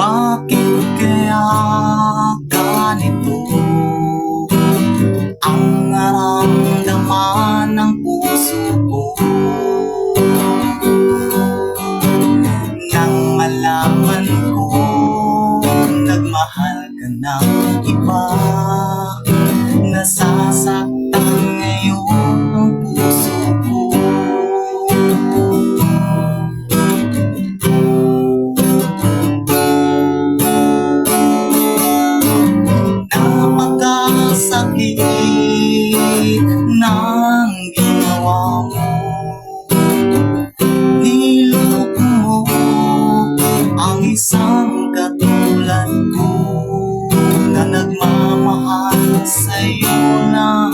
Bakit kaya ganito ang naramdaman ng puso ko nang malaman ko nagmahal ka ng iba? Nasasaktan ngayon ang puso ko. Napakasakit ng ginawa mo. Niloko mo ang isang katulad ko na nagmamahal sa'yo ng